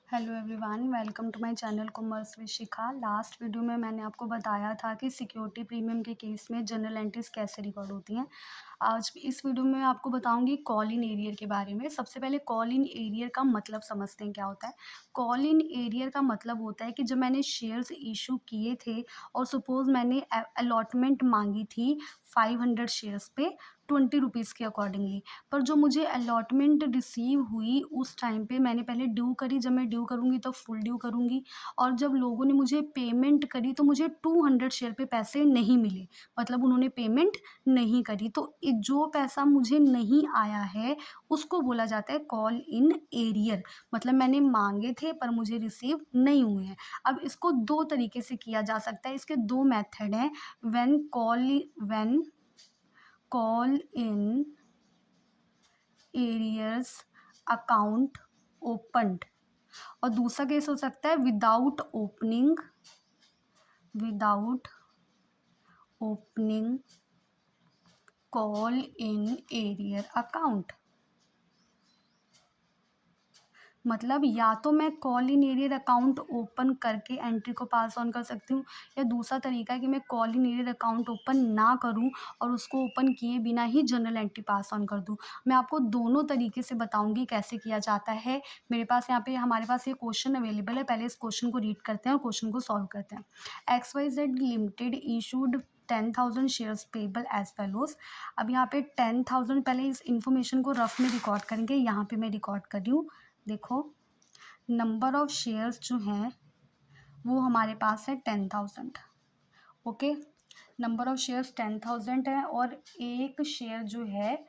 Hello everyone, welcome to my channel commerce with Shikha. Last video में मैंने आपको बताया था कि सिक्योरिटी प्रीमियम के केस में जनरल एंट्रीज कैसे रिकॉर्ड होती हैं। आज इस वीडियो में मैं आपको बताऊंगी कॉल इन एरियर के बारे में। सबसे पहले कॉल इन एरियर का मतलब समझते हैं क्या होता है। कॉल इन एरियर का मतलब होता है कि जब मैंने शेयर्स इशू किए थे और सपोज मैंने अलॉटमेंट मांगी थी 500 शेयर्स पे 20 रुपीज़ के अकॉर्डिंगली, पर जो मुझे अलॉटमेंट रिसीव हुई उस टाइम पे मैंने पहले ड्यू करी। जब मैं ड्यू करूँगी तो फुल ड्यू करूँगी, और जब लोगों ने मुझे पेमेंट करी तो मुझे 200 शेयर पे पैसे नहीं मिले, मतलब उन्होंने पेमेंट नहीं करी। तो जो पैसा मुझे नहीं आया है उसको बोला जाता है कॉल इन एरियर, मतलब मैंने मांगे थे पर मुझे रिसीव नहीं हुए हैं। अब इसको दो तरीके से किया जा सकता है, इसके दो मेथड हैं। When call in arrears account opened, और दूसरा केस हो सकता है without opening call in arrear account. मतलब या तो मैं call in arrear account open करके एंट्री को पास ऑन कर सकती हूँ, या दूसरा तरीका है कि मैं call in arrear account open ना करूँ और उसको ओपन किए बिना ही जनरल एंट्री पास ऑन कर दूँ। मैं आपको दोनों तरीके से बताऊंगी कैसे किया जाता है। मेरे पास यहाँ पे हमारे पास ये क्वेश्चन अवेलेबल है, पहले इस क्वेश्चन को रीड करते हैं और क्वेश्चन को सॉल्व करते हैं। XYZ limited issued 10,000 shares payable as follows. अब यहाँ पे 10,000, पहले इस इन्फॉर्मेशन को रफ में रिकॉर्ड करेंगे। यहाँ पे मैं रिकॉर्ड कर रही हूँ, देखो नंबर ऑफ शेयर्स जो हैं वो हमारे पास है 10,000। ओके, नंबर ऑफ शेयर्स 10,000 है, और एक शेयर जो है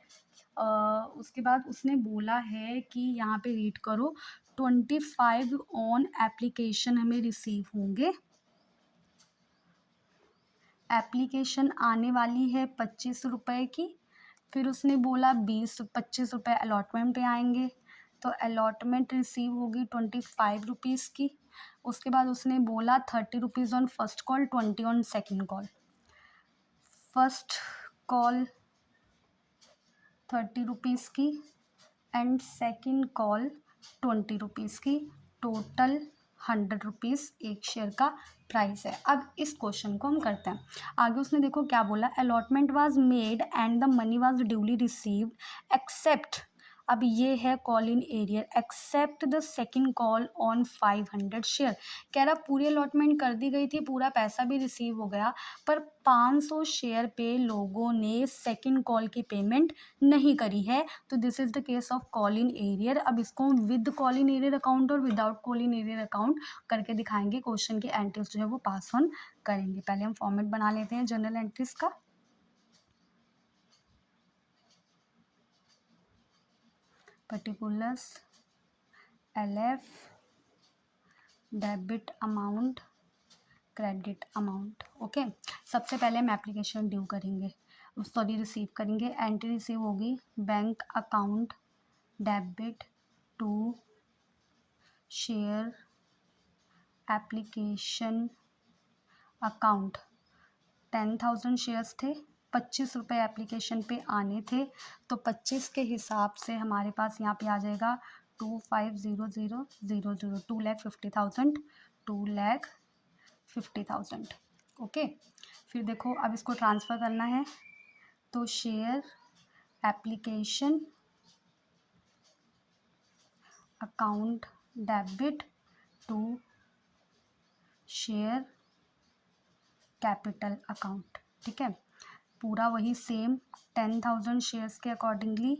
उसके बाद उसने बोला है कि यहाँ पे रीड करो 25 ऑन एप्लीकेशन हमें रिसीव होंगे। एप्लीकेशन आने वाली है 25 रुपये की। फिर उसने बोला 25 रुपये अलॉटमेंट पे आएंगे, तो अलॉटमेंट रिसीव होगी 25 रुपीज़ की। उसके बाद उसने बोला 30 rupees on first call, 20 on second call. First call 30 rupees की एंड सेकेंड कॉल 20 रुपीज़ की। टोटल 100 रुपीज़ एक शेयर का प्राइस है। अब इस क्वेश्चन को हम करते हैं आगे। उसने देखो क्या बोला, allotment was made and the money was duly received except, अब ये है call in arrear, except the second call on 500 share. कह रहा पूरी अलॉटमेंट कर दी गई थी, पूरा पैसा भी रिसीव हो गया, पर 500 शेयर पे लोगों ने सेकंड कॉल की पेमेंट नहीं करी है। तो this is the case of call in arrear. अब इसको with call in arrear account और without call in arrear account करके दिखाएंगे। क्वेश्चन की एंट्रीज जो है वो पास ऑन करेंगे। पहले हम फॉर्मेट बना लेते हैं जनरल एंट्रीज का। Particulars LF, debit amount, credit amount. Okay, सबसे पहले हम एप्लीकेशन ड्यू करेंगे, सॉरी रिसीव करेंगे। एंट्री रिसीव होगी bank account debit to share application account. 10,000 shares थे, 25 रुपये एप्लीकेशन पे आने थे, तो 25 के हिसाब से हमारे पास यहाँ पे आ जाएगा 250000, 2,50,000, 2,50,000। ओके, फिर देखो अब इसको ट्रांसफ़र करना है, तो share application account debit to share capital account. ठीक है, पूरा वही सेम 10,000 शेयर्स के अकॉर्डिंगली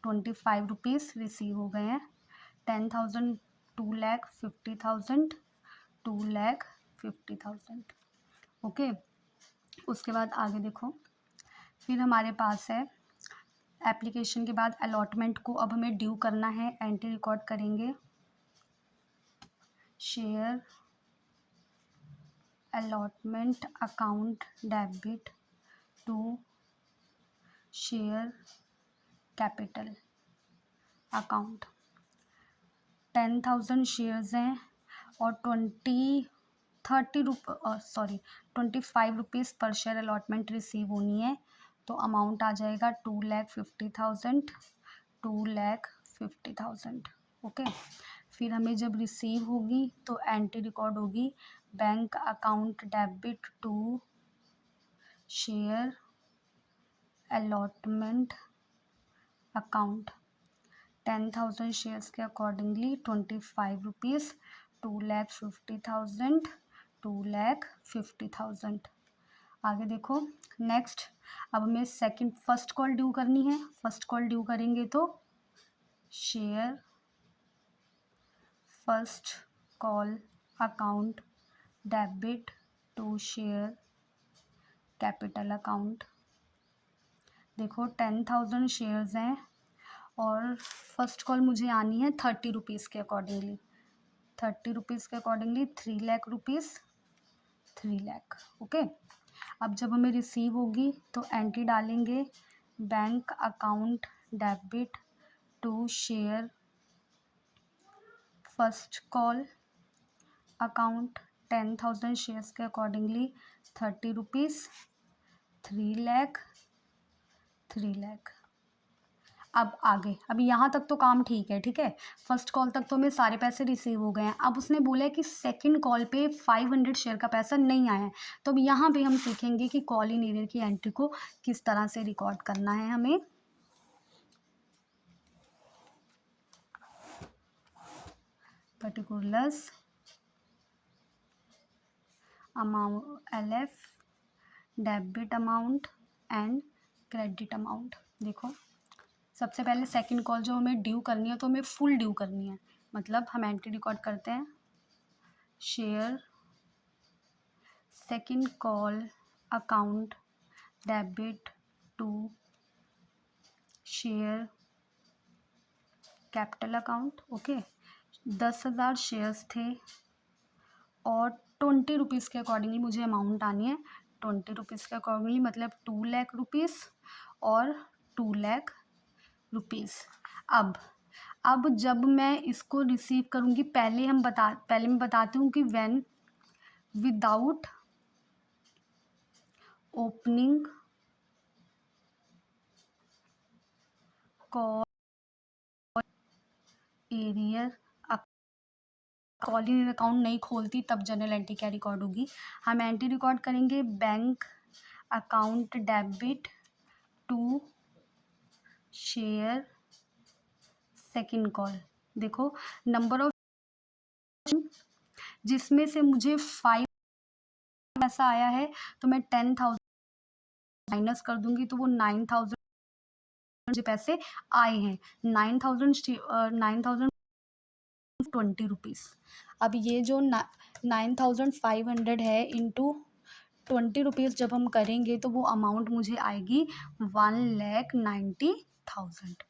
25 रुपीज़ रिसीव हो गए हैं। 10,000 2,50,000, 2,50,000। ओके, उसके बाद आगे देखो, फिर हमारे पास है एप्लीकेशन के बाद अलॉटमेंट को अब हमें ड्यू करना है। एंट्री रिकॉर्ड करेंगे, share allotment account debit to share capital account. 10,000 shares हैं और 25 रुपीज़ पर शेयर अलॉटमेंट रिसीव होनी है, तो अमाउंट आ जाएगा 2,50,000, 2,50,000। ओके, फिर हमें जब रिसीव होगी तो एंट्री रिकॉर्ड होगी bank account debit to share allotment account 10,000 shares के अकॉर्डिंगली 25 रुपीज़, 2,50,000, 2,50,000। आगे देखो नेक्स्ट, अब हमें सेकंड फर्स्ट कॉल ड्यू करनी है। फर्स्ट कॉल ड्यू करेंगे तो share first call account debit to share capital account. देखो 10,000 शेयर्स हैं और फर्स्ट कॉल मुझे आनी है 30 रुपीज़ के अकॉर्डिंगली। 30 रुपीज़ के accordingly 3 lakh rupees, 3 lakh. Okay, अब जब हमें रिसीव होगी तो एंट्री डालेंगे bank account debit to share first call account 10,000 shares के अकॉर्डिंगली 30 रुपीज़, 3 लाख, 3 लाख। अब आगे, अभी यहाँ तक तो काम ठीक है, ठीक है। फर्स्ट कॉल तक तो हमें सारे पैसे रिसीव हो गए हैं। अब उसने बोला है कि सेकंड कॉल पे 500 शेयर का पैसा नहीं आया है। तो अब यहाँ पे हम सीखेंगे कि कॉल इन एरियर की एंट्री को किस तरह से रिकॉर्ड करना है हमें। Particulars amount LF, debit amount and credit amount. देखो सबसे पहले सेकंड कॉल जो हमें ड्यू करनी है तो हमें फुल ड्यू करनी है। मतलब हम एंट्री रिकॉर्ड करते हैं share second call account debit to share capital account. Okay, 10,000 shares थे और 20 रुपीज़ के अकॉर्डिंगली मुझे अमाउंट आनी है। 20 रुपीज़ के अकॉर्डिंगली मतलब 2 लाख रुपीज़ और 2 लाख रुपीज़। अब जब मैं इसको रिसीव करूँगी, पहले मैं बताती हूँ कि when without opening call arrear call in account नहीं खोलती तब जनरल एंट्री क्या रिकॉर्ड होगी। हम एंट्री रिकॉर्ड करेंगे bank account debit to share second call. देखो नंबर ऑफ जिसमें से मुझे 5 पैसा आया है तो मैं 10,000 माइनस कर दूंगी तो वो 9,000 मुझे पैसे आए हैं। 9,020 रुपीज़। अब ये जो 9,500 है इंटू 20 रुपीज़ जब हम करेंगे तो वो अमाउंट मुझे आएगी 1,90,000।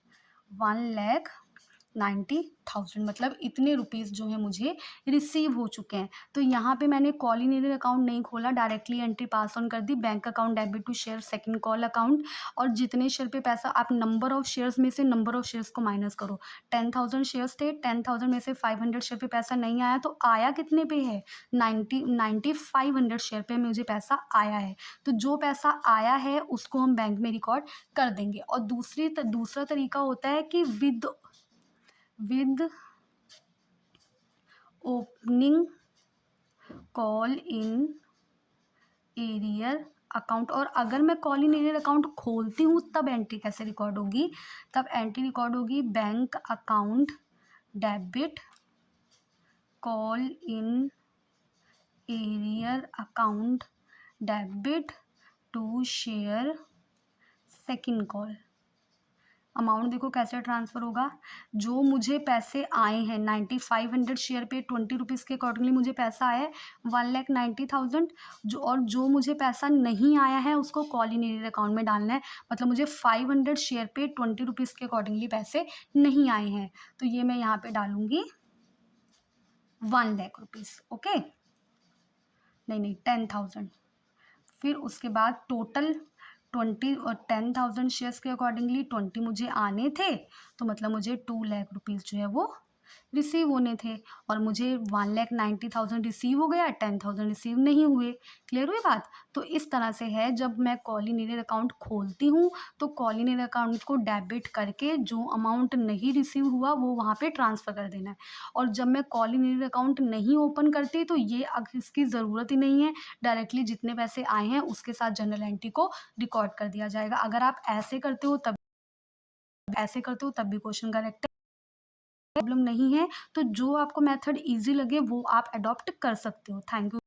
1,90,000 मतलब इतने रुपीज़ जो है मुझे रिसीव हो चुके हैं। तो यहाँ पे मैंने कॉल इन एरियर अकाउंट नहीं खोला, डायरेक्टली एंट्री पास ऑन कर दी bank account debit to share second call account. और जितने शेयर पे पैसा, आप नंबर ऑफ शेयर्स में से नंबर ऑफ शेयर्स को माइनस करो। 10,000 शेयर्स थे, 10,000 में से 500 शेयर पे पैसा नहीं आया तो आया कितने पे है 9,500 शेयर पे मुझे पैसा आया है। तो जो पैसा आया है उसको हम बैंक में रिकॉर्ड कर देंगे। और दूसरा तरीका होता है कि with opening call in arrear account. और अगर मैं कॉल इन एरियर अकाउंट खोलती हूँ तब एंट्री कैसे रिकॉर्ड होगी, तब एंट्री रिकॉर्ड होगी bank account debit call in arrear account debit to share second call. Amount देखो कैसे ट्रांसफ़र होगा, जो मुझे पैसे आए हैं 9,500 शेयर पे 20 रुपीज़ के अकॉर्डिंगली मुझे पैसा आया है 1,90,000। जो मुझे पैसा नहीं आया है उसको कॉल इन एरियर अकाउंट में डालना है। मतलब मुझे 500 शेयर पे 20 रुपीज़ के अकॉर्डिंगली पैसे नहीं आए हैं तो ये मैं यहाँ पे डालूँगी 1 लाख रुपीज़। ओके, नहीं 10,000। फिर उसके बाद टोटल 20 और 10,000 शेयर्स के अकॉर्डिंगली 20 मुझे आने थे तो मतलब मुझे 2 लाख रुपीज़ जो है वो रिसीव होने थे और मुझे 1,90,000 रिसीव हो गया, 10,000 रिसीव नहीं हुए। क्लियर हुई बात? तो इस तरह से है, जब मैं कॉलिनेटर अकाउंट खोलती हूँ, तो कॉलिनेटर अकाउंट को डेबिट करके जो अमाउंट नहीं रिसीव हुआ वो वहाँ पे ट्रांसफ़र कर देना है। और जब मैं कॉलिनेटर अकाउंट नहीं ओपन करती तो ये अब इसकी ज़रूरत ही नहीं है, डायरेक्टली जितने पैसे आए हैं उसके साथ जर्नल एंट्री को रिकॉर्ड कर दिया जाएगा। अगर आप ऐसे करते हो तब भी क्वेश्चन करेक्ट है। प्रॉब्लम नहीं है, तो जो आपको मेथड ईज़ी लगे वो आप अडॉप्ट कर सकते हो। Thank you.